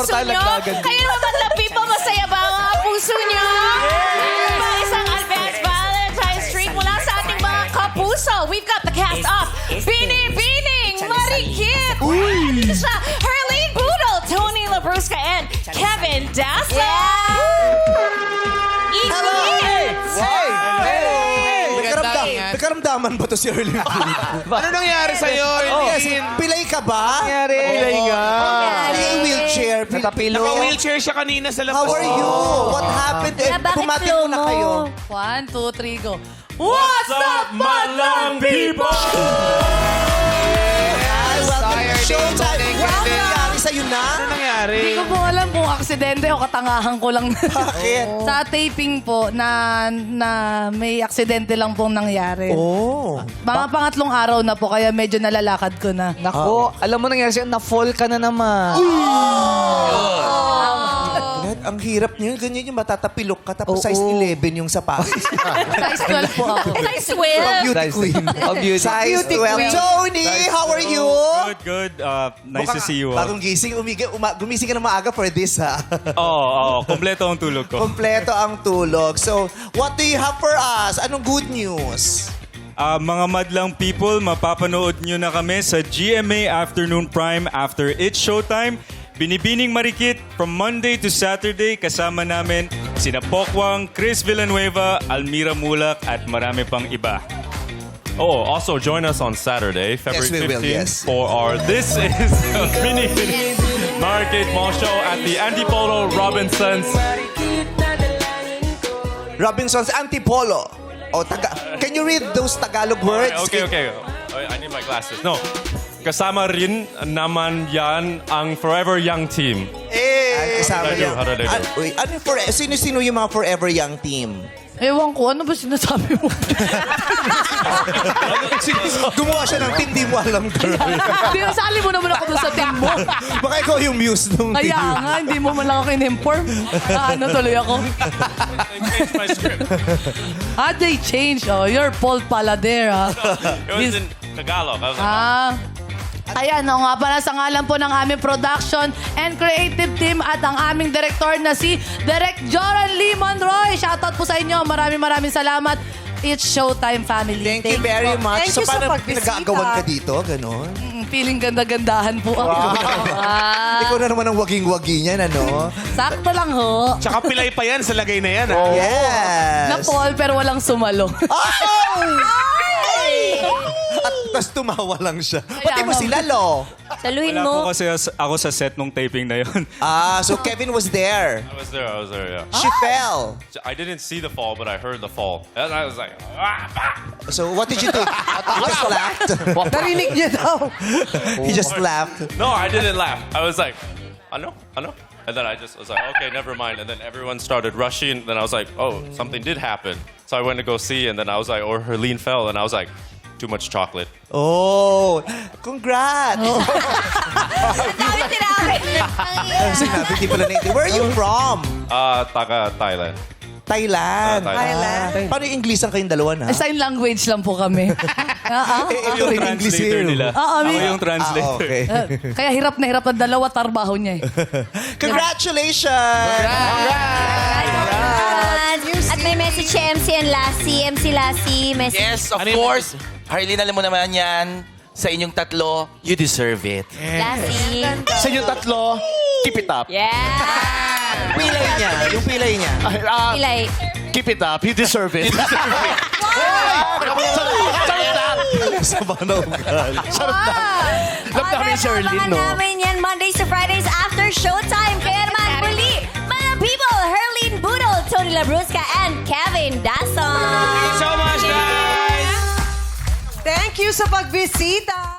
puso nyo? Kayo naman lang, people, masaya ba ang mga puso nyo? Yes! Isang advance Valentine's treat mula sa ating mga kapuso. We've got the cast of Binibining Marikit. Andito siya, Herlene Budol, Tony Labrusca, and Kevin Dasso. Hello! Nagkaramdaman ba to si Erlene? Ano nangyari sa'yo, Erlene? Pilay ka ba? Pilay nga. Wheelchair. Naka-wheelchair siya kanina sa labas. How are you? What happened? Bumati muna kayo. 1, 2, 3, go. What's up, Madlang people? Welcome to Showtime. Ano nangyari sa'yo na? Ano nangyari? Hindi ko po alam kung aksidente o katangahan ko lang. Bakit? Sa taping po na may aksidente lang pong nangyari. Oh. Mga pangatlong araw na po kaya medyo nalalakad ko na. Nako, alam mo nangyari sa'yo, na-fall ka na naman. Ang hirap niyo. Ganyan yung matatapilok ka tapos size 11 yung sapatos. Size 12 po ako. Nice will. Beauty queen. Oh, beauty. Size 12. Tony, how are you? Good. Nice to see you all. Bagong gising, gumising ka na maaga for this, ha? Oo. Kompleto ang tulog ko. Kompleto ang tulog. So, what do you have for us? Anong good news? Mga madlang people, mapapanood nyo na kami sa GMA Afternoon Prime after It's Showtime. Binibining Marikit from Monday to Saturday. Kasama namin sina Pokwang, Chris Villanueva, Almira Mulak at marami pang iba. Oh, also join us on Saturday, February Yes, we will, 15th, yes. for our This is Binibining Market Mall Show at the Antipolo Robinsons. Robinson's Antipolo. Oh, can you read those Tagalog words? Okay. I need my glasses. No. Kasama rin naman yan ang Forever Young Team. Kasama niya. How did I do? Sino-sino yung mga Forever Young Team? Ewan ko, ano ba sinasabi mo? Gumawa siya ng team, di mo alam, girl. Sali mo naman ako dun sa team mo. Baka ikaw yung muse nung team. Kaya nga, hindi mo man lang ako in-inform. Ano tuloy ako? Change my script. They changed. Oh, you're Paul Palader, ha? It was in Tagalog. I was like, Ayan, o nga pala sa ngalan po ng aming production and creative team at ang aming director na si Direk Joran Lee Monroy. Shoutout po sa inyo. Maraming salamat. It's Showtime family. Thank you very much. Thank So, you sa paano pagbisita. pinag-aagawan ka dito? Ganon? Feeling ganda-gandahan po ako. Ikaw na naman ang waging-wagi niyan, ano? Sakto lang ho. Tsaka pilay pa yan sa lagay na yan, ha? Yes! Na Paul pero walang sumalo. At tas tumawa lang siya. Pati mo sila, lo. Saluhin Wala po mo. kasi ako sa set nung taping na yun. So Kevin was there. I was there, yeah. She fell. I didn't see the fall, but I heard the fall. And I was like, So what did you do? You just laughed? Narinig niya daw. He just laughed. no, I didn't laugh. I was like, ano? And then I just was like, okay, never mind. And then everyone started rushing. Then I was like, oh, something did happen. So I went to go see, and then I was like, or Herlene fell, and I was like, too much chocolate. Oh, congrats! Sinabi, di pala natin. Where are you from? Taga Thailand. Thailand. Thailand. Paano yung English ang kayong dalawa na? Sign language lang po kami. Ito rin English Translator here. nila. Ako yung translator. Okay. Kaya hirap na dalawa trabaho niya eh. Congratulations! At may message si MC and Lassie. MC Lassie, message. Yes, of course. Harleen, alam mo naman yan. Sa inyong tatlo, you deserve it. Lassie. Sa inyong tatlo, keep it up. Yeah. Pilay niya. Yung pilay niya. Pilay. Keep it up. You deserve it. Sama na ugali. Love namin si Erlene, no? namin yan Mondays to Fridays after Showtime. Kaya naman muli, mga people, Herlene Budol, Tony Labrusca, and Kevin Dasso. Thank you so much, guys! Thank you sa pagbisita!